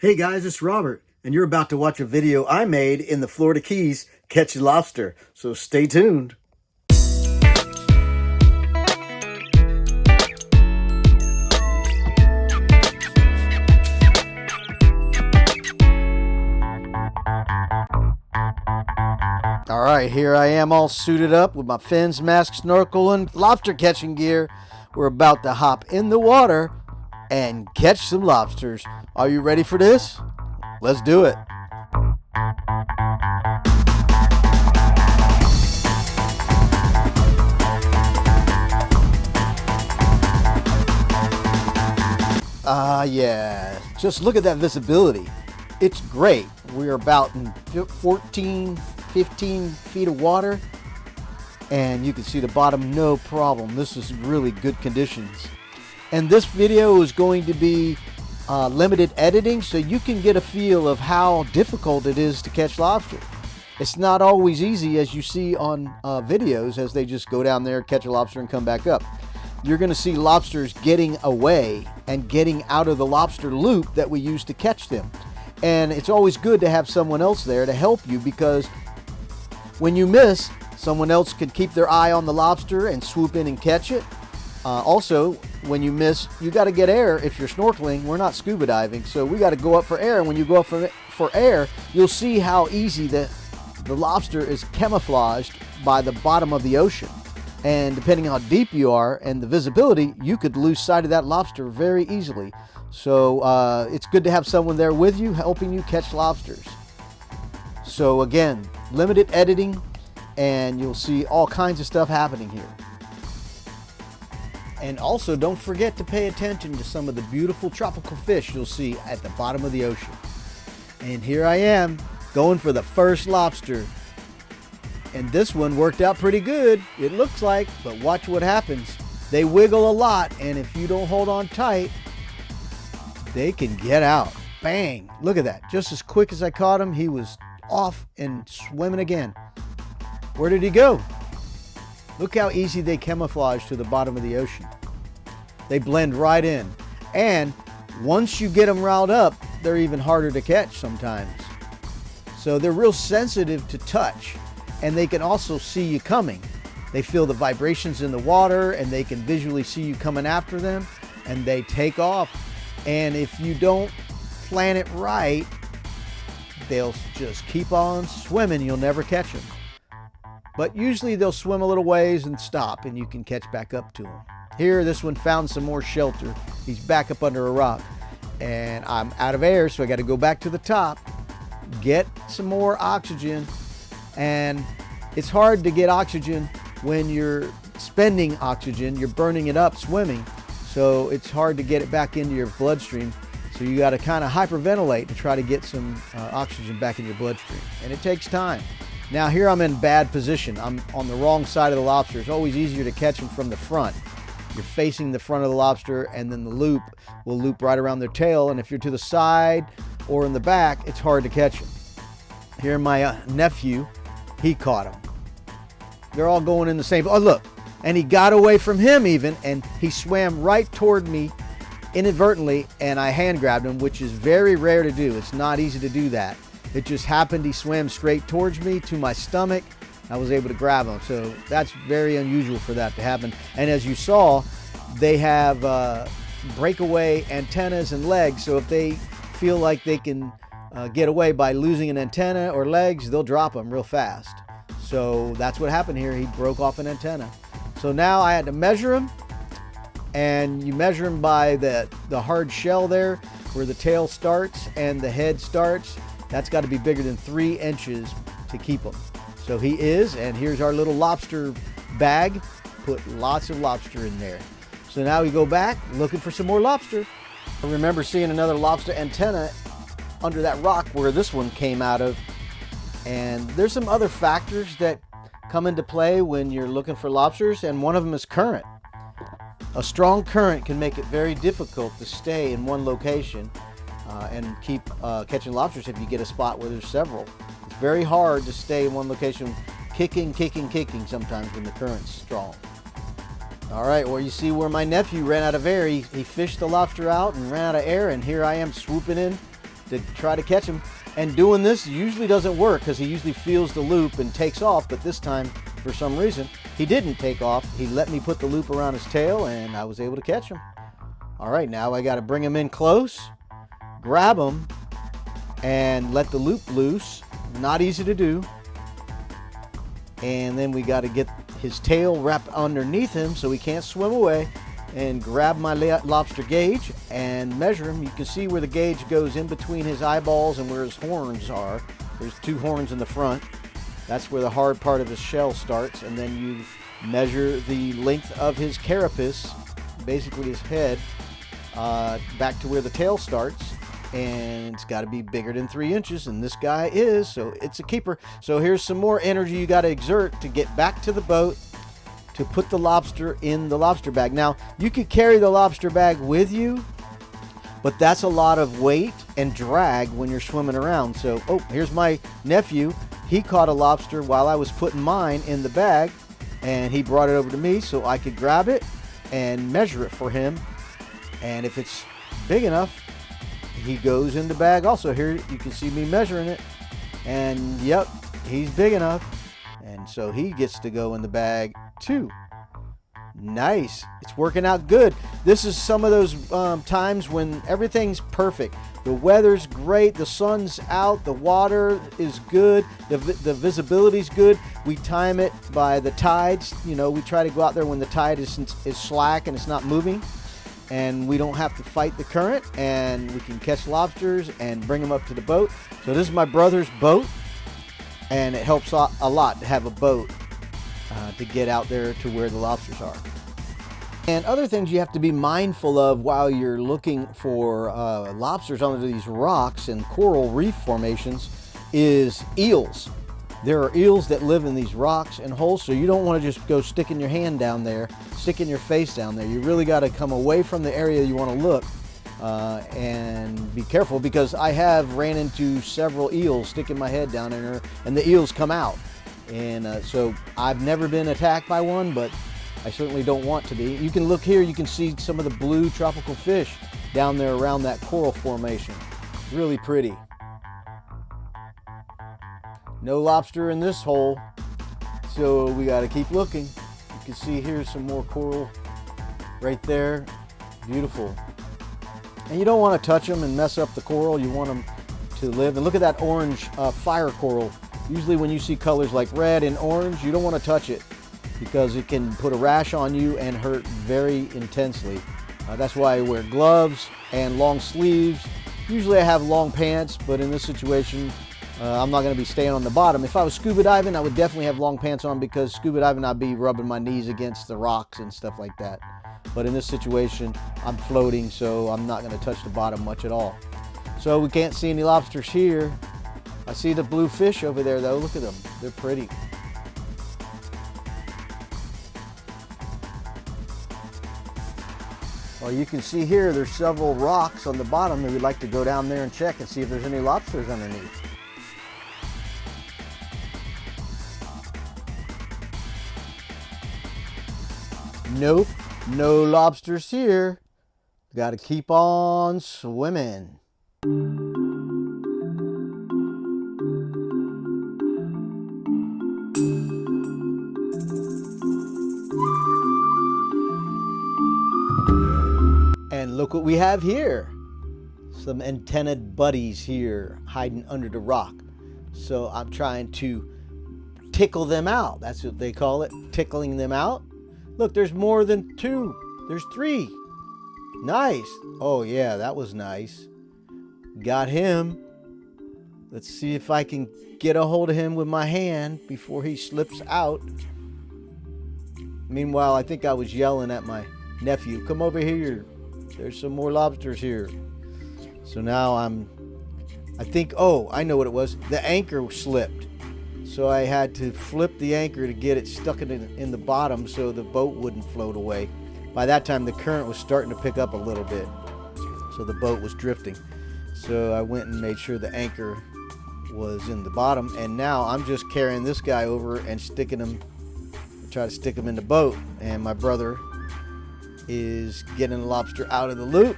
Hey guys, it's Robert, and you're about to watch a video I made in the Florida Keys catching lobster, so stay tuned. Alright, here I am all suited up with my fins, mask, snorkel, and lobster catching gear. We're about to hop in the water and catch some lobsters. Are you ready for this? Let's do it. Yeah, just look at that visibility. It's great. We're about in 14, 15 feet of water, and you can see the bottom no problem. This is really good conditions. And this video is going to be limited editing, so you can get a feel of how difficult it is to catch lobster. It's not always easy, as you see on videos, as they just go down there, catch a lobster, and come back up. You're going to see lobsters getting away and getting out of the lobster loop that we use to catch them. And it's always good to have someone else there to help you, because when you miss, someone else can keep their eye on the lobster and swoop in and catch it. Also, when you miss, you got to get air. If you're snorkeling, we're not scuba diving, so we got to go up for air. And when you go up for air, you'll see how easy the lobster is camouflaged by the bottom of the ocean. And depending on how deep you are and the visibility, you could lose sight of that lobster very easily. So it's good to have someone there with you, helping you catch lobsters. So again, limited editing, and you'll see all kinds of stuff happening here. And also, don't forget to pay attention to some of the beautiful tropical fish you'll see at the bottom of the ocean. And here I am, going for the first lobster. And this one worked out pretty good, it looks like, but watch what happens. They wiggle a lot, and if you don't hold on tight, they can get out. Bang! Look at that. Just as quick as I caught him, he was off and swimming again. Where did he go? Look how easy they camouflage to the bottom of the ocean. They blend right in. And once you get them riled up, they're even harder to catch sometimes. So they're real sensitive to touch. And they can also see you coming. They feel the vibrations in the water, and they can visually see you coming after them, and they take off. And if you don't plan it right, they'll just keep on swimming. You'll never catch them. But usually they'll swim a little ways and stop, and you can catch back up to them. Here, this one found some more shelter. He's back up under a rock, and I'm out of air, so I got to go back to the top, get some more oxygen. And it's hard to get oxygen when you're spending oxygen. You're burning it up swimming, so it's hard to get it back into your bloodstream. So you got to kind of hyperventilate to try to get some oxygen back in your bloodstream, and it takes time. Now here I'm in bad position. I'm on the wrong side of the lobster. It's always easier to catch them from the front. You're facing the front of the lobster, and then the loop will loop right around their tail, and if you're to the side or in the back, it's hard to catch them. Here my nephew, he caught him. They're all going in the same. Oh, look. And he got away from him even, and he swam right toward me inadvertently, and I hand grabbed him, which is very rare to do. It's not easy to do that. It just happened. He swam straight towards me to my stomach. I was able to grab him. So that's very unusual for that to happen. And as you saw, they have breakaway antennas and legs. So if they feel like they can get away by losing an antenna or legs, they'll drop them real fast. So that's what happened here. He broke off an antenna. So now I had to measure him, and you measure him by the hard shell there where the tail starts and the head starts. That's got to be bigger than 3 inches to keep him. So he is, and here's our little lobster bag. Put lots of lobster in there. So now we go back looking for some more lobster. I remember seeing another lobster antenna under that rock where this one came out of. And there's some other factors that come into play when you're looking for lobsters, and one of them is current. A strong current can make it very difficult to stay in one location and keep catching lobsters if you get a spot where there's several. It's very hard to stay in one location, kicking sometimes when the current's strong. All right, well, you see where my nephew ran out of air. He fished the lobster out and ran out of air, and here I am swooping in to try to catch him. And doing this usually doesn't work because he usually feels the loop and takes off, but this time, for some reason, he didn't take off. He let me put the loop around his tail and I was able to catch him. All right, now I got to bring him in close, grab him, and let the loop loose. Not easy to do. And then we got to get his tail wrapped underneath him so he can't swim away, and grab my lobster gauge and measure him. You can see where the gauge goes in between his eyeballs and where his horns are. There's 2 horns in the front. That's where the hard part of his shell starts, and then you measure the length of his carapace, basically his head, back to where the tail starts, and it's got to be bigger than 3 inches, and this guy is, so it's a keeper. So here's some more energy you got to exert to get back to the boat to put the lobster in the lobster bag. Now, you could carry the lobster bag with you, but that's a lot of weight and drag when you're swimming around. So, oh, here's my nephew. He caught a lobster while I was putting mine in the bag, and he brought it over to me so I could grab it and measure it for him. And if it's big enough, he goes in the bag also. Here you can see me measuring it, and yep, he's big enough. And so he gets to go in the bag too. Nice. It's working out good. This is some of those times when everything's perfect. The weather's great. The sun's out. The water is good. The visibility's good. We time it by the tides. You know, we try to go out there when the tide is slack and it's not moving, and we don't have to fight the current, and we can catch lobsters and bring them up to the boat. So this is my brother's boat, and it helps a lot to have a boat to get out there to where the lobsters are. And other things you have to be mindful of while you're looking for lobsters under these rocks and coral reef formations is eels. There are eels that live in these rocks and holes, so you don't want to just go sticking your hand down there, sticking your face down there. You really got to come away from the area you want to look and be careful, because I have ran into several eels sticking my head down in there, and the eels come out. And so I've never been attacked by one, but I certainly don't want to be. You can look here, you can see some of the blue tropical fish down there around that coral formation. Really pretty. No lobster in this hole, so we got to keep looking. You can see here's some more coral right there. Beautiful. And you don't want to touch them and mess up the coral. You want them to live. And look at that orange fire coral. Usually when you see colors like red and orange, you don't want to touch it, because it can put a rash on you and hurt very intensely. That's why I wear gloves and long sleeves. Usually I have long pants, but in this situation, I'm not going to be staying on the bottom. If I was scuba diving, I would definitely have long pants on, because scuba diving, I'd be rubbing my knees against the rocks and stuff like that. But in this situation, I'm floating, so I'm not going to touch the bottom much at all. So we can't see any lobsters here. I see the blue fish over there, though. Look at them. They're pretty. Well, you can see here there's several rocks on the bottom, and we'd like to go down there and check and see if there's any lobsters underneath. Nope, no lobsters here. Got to keep on swimming. And look what we have here. Some antennaed buddies here hiding under the rock. So I'm trying to tickle them out. That's what they call it, tickling them out. Look, there's more than 2. There's 3. Nice. Oh yeah, that was nice. Got him. Let's see if I can get a hold of him with my hand before he slips out. Meanwhile, I think I was yelling at my nephew, come over here. There's some more lobsters here. So now I think, oh, I know what it was. The anchor slipped. So I had to flip the anchor to get it stuck in the bottom so the boat wouldn't float away. By that time, the current was starting to pick up a little bit. So the boat was drifting. So I went and made sure the anchor was in the bottom. And now I'm just carrying this guy over and sticking him, try to stick him in the boat. And my brother is getting the lobster out of the loop.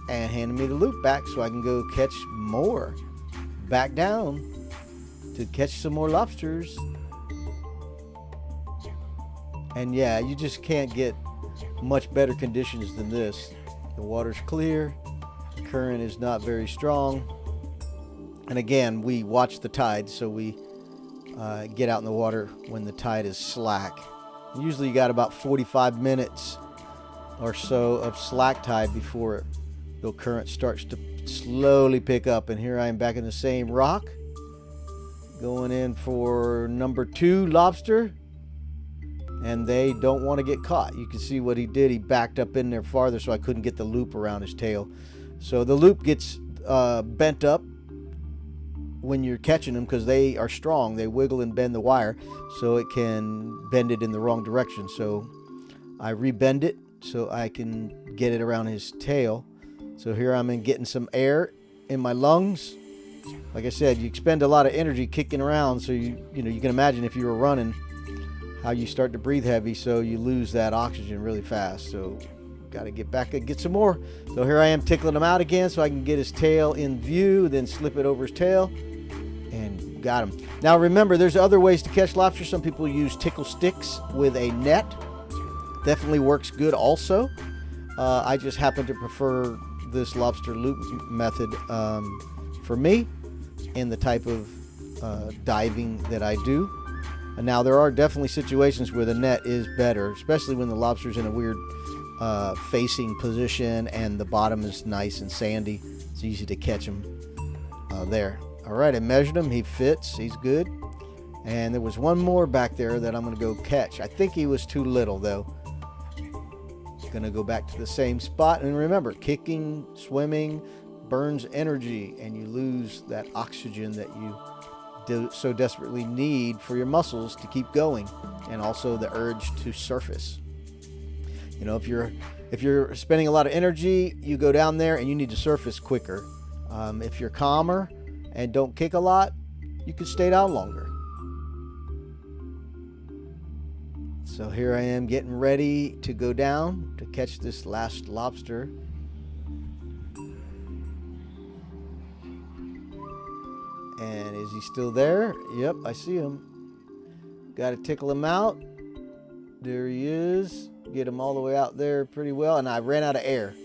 and handing me the loop back so I can go catch more. Back down to catch some more lobsters. And yeah, you just can't get much better conditions than this. The water's clear, the current is not very strong. And again, we watch the tide, so we get out in the water when the tide is slack. Usually you got about 45 minutes or so of slack tide before the current starts to slowly pick up. And here I am back in the same rock, going in for number 2 lobster. And they don't want to get caught. You can see what he did. He backed up in there farther so I couldn't get the loop around his tail. So the loop gets bent up when you're catching them because they are strong. They wiggle and bend the wire so it can bend it in the wrong direction. So I rebend it so I can get it around his tail. So here I'm getting some air in my lungs. Like I said, you expend a lot of energy kicking around, so you can imagine if you were running how you start to breathe heavy, so you lose that oxygen really fast. So got to get back and get some more. So here I am tickling him out again so I can get his tail in view, then slip it over his tail, and got him. Now remember, there's other ways to catch lobster. Some people use tickle sticks with a net. Definitely works good also. I just happen to prefer this lobster loop method for me in the type of diving that I do. And now there are definitely situations where the net is better, especially when the lobster's in a weird facing position and the bottom is nice and sandy. It's easy to catch him there. All right, I measured him. He fits. He's good. And there was one more back there that I'm going to go catch. I think he was too little, though. Going to go back to the same spot. And remember, kicking, swimming burns energy, and you lose that oxygen that you so desperately need for your muscles to keep going, and also the urge to surface. You know, if you're spending a lot of energy, you go down there and you need to surface quicker. If you're calmer and don't kick a lot, you can stay down longer. So here I am getting ready to go down to catch this last lobster. And is he still there? Yep, I see him. Got to tickle him out. There he is. Get him all the way out there pretty well. And I ran out of air.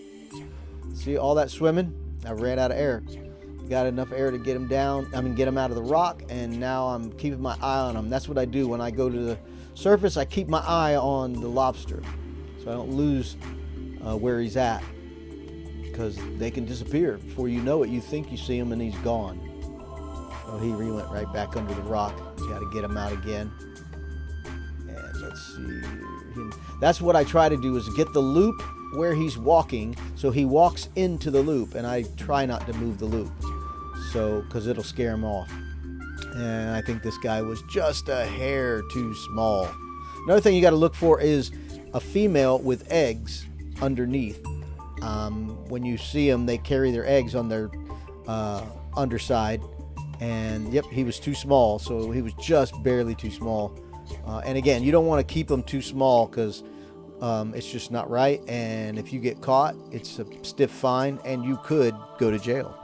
See all that swimming? I ran out of air. Got enough air to get him down. Get him out of the rock. And now I'm keeping my eye on him. That's what I do when I go to the surface. I keep my eye on the lobster so I don't lose where he's at, because they can disappear. Before you know it, you think you see him and he's gone. Oh, he went right back under the rock. Got to get him out again. And let's see. That's what I try to do, is get the loop where he's walking, so he walks into the loop, and I try not to move the loop, so because it'll scare him off. And I think this guy was just a hair too small. Another thing you got to look for is a female with eggs underneath. When you see them, they carry their eggs on their underside. And yep, he was too small, so he was just barely too small. And again, you don't want to keep them too small, because it's just not right. And if you get caught, it's a stiff fine, and you could go to jail.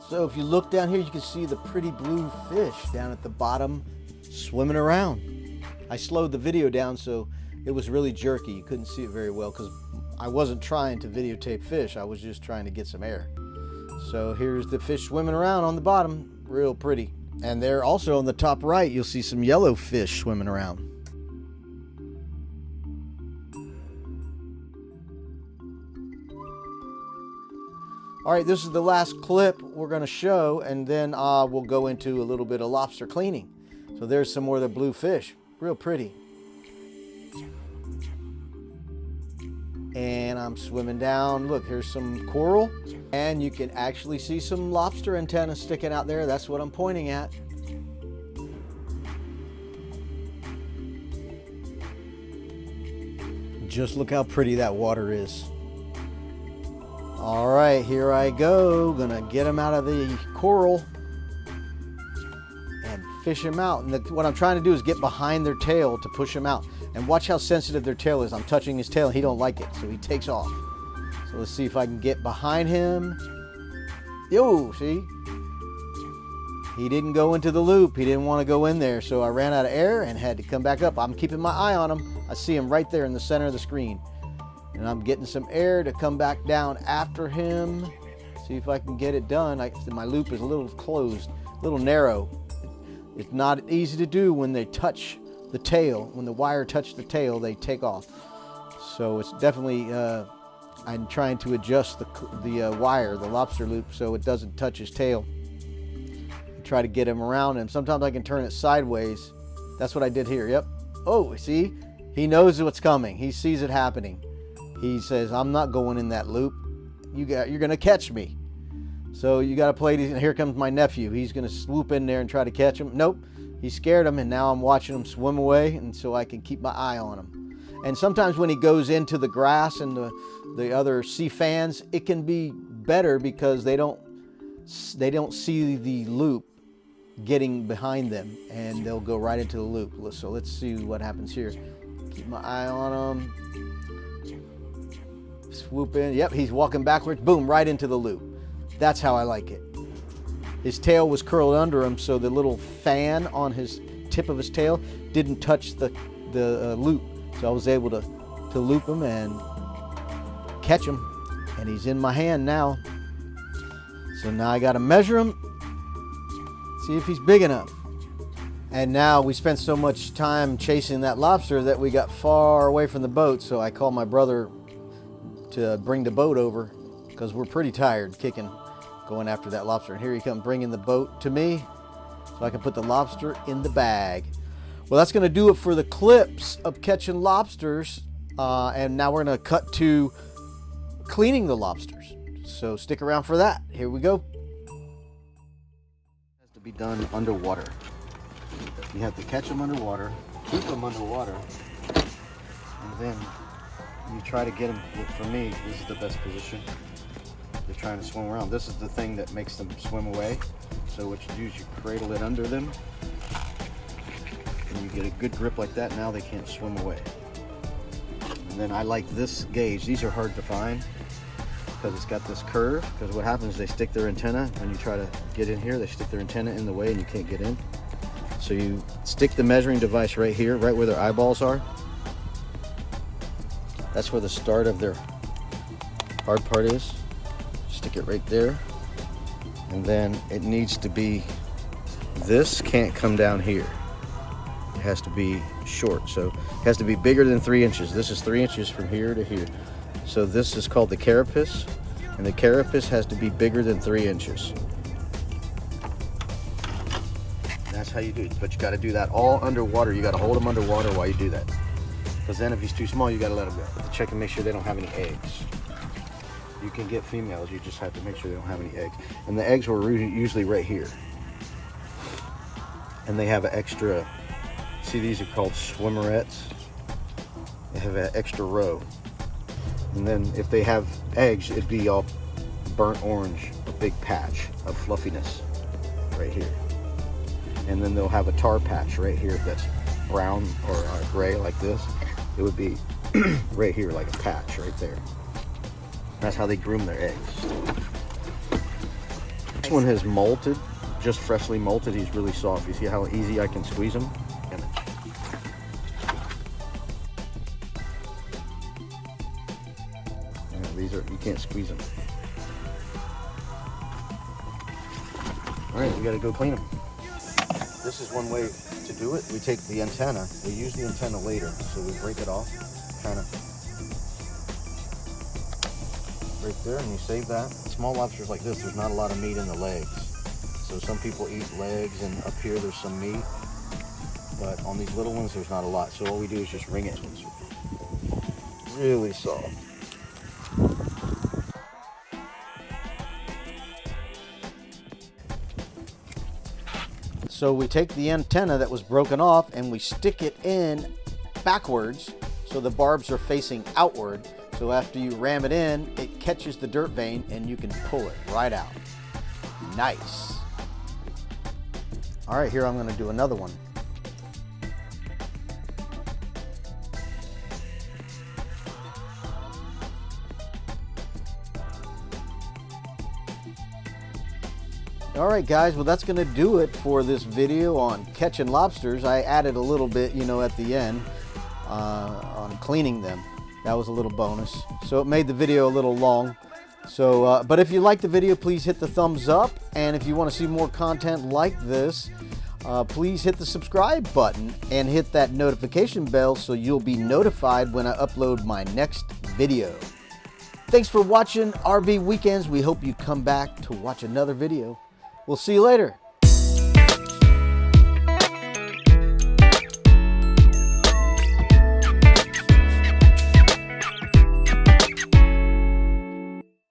So if you look down here, you can see the pretty blue fish down at the bottom swimming around. I slowed the video down so it was really jerky. You couldn't see it very well because I wasn't trying to videotape fish. I was just trying to get some air. So here's the fish swimming around on the bottom. Real pretty. And there also on the top right, you'll see some yellow fish swimming around. All right, this is the last clip we're going to show, and then we'll go into a little bit of lobster cleaning. So there's some more of the blue fish. Real pretty. And I'm swimming down. Look, here's some coral, and you can actually see some lobster antennas sticking out there. That's what I'm pointing at. Just look how pretty that water is. All right, here I go. Gonna get them out of the coral and fish them out. And what I'm trying to do is get behind their tail to push them out. And watch how sensitive their tail is. I'm touching his tail and he don't like it, so he takes off. So let's see if I can get behind him. Yo, see? He didn't go into the loop. He didn't want to go in there, so I ran out of air and had to come back up. I'm keeping my eye on him. I see him right there in the center of the screen. And I'm getting some air to come back down after him. See if I can get it done. My loop is a little closed, a little narrow. It's not easy to do when they touch the tail. When the wire touches the tail, they take off. So it's definitely, I'm trying to adjust the wire, the lobster loop, so it doesn't touch his tail. Try to get him around, and sometimes I can turn it sideways. That's what I did here. Yep. Oh, see? He knows what's coming. He sees it happening. He says, I'm not going in that loop. You're going to catch me. So you got to play these. And here comes my nephew. He's going to swoop in there and try to catch him. Nope. He scared him, and now I'm watching him swim away, and so I can keep my eye on him. And sometimes when he goes into the grass and the other sea fans, it can be better because they don't see the loop getting behind them, and they'll go right into the loop. So let's see what happens here. Keep my eye on him. Swoop in. Yep, he's walking backwards. Boom, right into the loop. That's how I like it. His tail was curled under him, so the little fan on his tip of his tail didn't touch the loop. So I was able to loop him and catch him, and he's in my hand now. So now I got to measure him, see if he's big enough. And now we spent so much time chasing that lobster that we got far away from the boat. So I called my brother to bring the boat over because we're pretty tired kicking, going after that lobster. And here he comes bringing the boat to me so I can put the lobster in the bag. Well, that's going to do it for the clips of catching lobsters. And now we're going to cut to cleaning the lobsters. So stick around for that. Here we go. It has to be done underwater. You have to catch them underwater, keep them underwater, and then you try to get them. For me, this is the best position. They're trying to swim around. This is the thing that makes them swim away. So what you do is you cradle it under them, and you get a good grip like that. Now they can't swim away. And then I like this gauge. These are hard to find because it's got this curve. Because what happens is they stick their antenna when you try to get in here. They stick their antenna in the way, and you can't get in. So you stick the measuring device right here, right where their eyeballs are. That's where the start of their hard part is. Stick it right there. And then it needs to be, this can't come down here. It has to be short. So it has to be bigger than 3 inches. This is 3 inches from here to here. So this is called the carapace. And the carapace has to be bigger than 3 inches. That's how you do it, but you got to do that all underwater. You got to hold them underwater while you do that, because then if he's too small, you got to let him go. You have to check and make sure they don't have any eggs. You can get females, you just have to make sure they don't have any eggs. And the eggs were usually right here, and they have an extra, see, these are called swimmerettes. They have an extra row, and then if they have eggs, it'd be all burnt orange, a big patch of fluffiness right here. And then they'll have a tar patch right here that's brown or gray like this. It would be right here like a patch right there. That's how they groom their eggs. This one has molted, just freshly molted. He's really soft. You see how easy I can squeeze him? These are, you can't squeeze them. All right, we gotta go clean them. This is one way to do it. We take the antenna, we use the antenna later, so we break it off, kind of right there, and you save that. Small lobsters like this, there's not a lot of meat in the legs. So some people eat legs, and up here there's some meat, but on these little ones there's not a lot. So all we do is just wring it. It's really soft. So we take the antenna that was broken off and we stick it in backwards so the barbs are facing outward. So after you ram it in, it catches the dirt vein and you can pull it right out. Nice. All right, here I'm going to do another one. All right, guys, well, that's going to do it for this video on catching lobsters. I added a little bit, you know, at the end on cleaning them. That was a little bonus. So it made the video a little long. So, but if you like the video, please hit the thumbs up. And if you want to see more content like this, please hit the subscribe button and hit that notification bell so you'll be notified when I upload my next video. Thanks for watching RV Weekends. We hope you come back to watch another video. We'll see you later.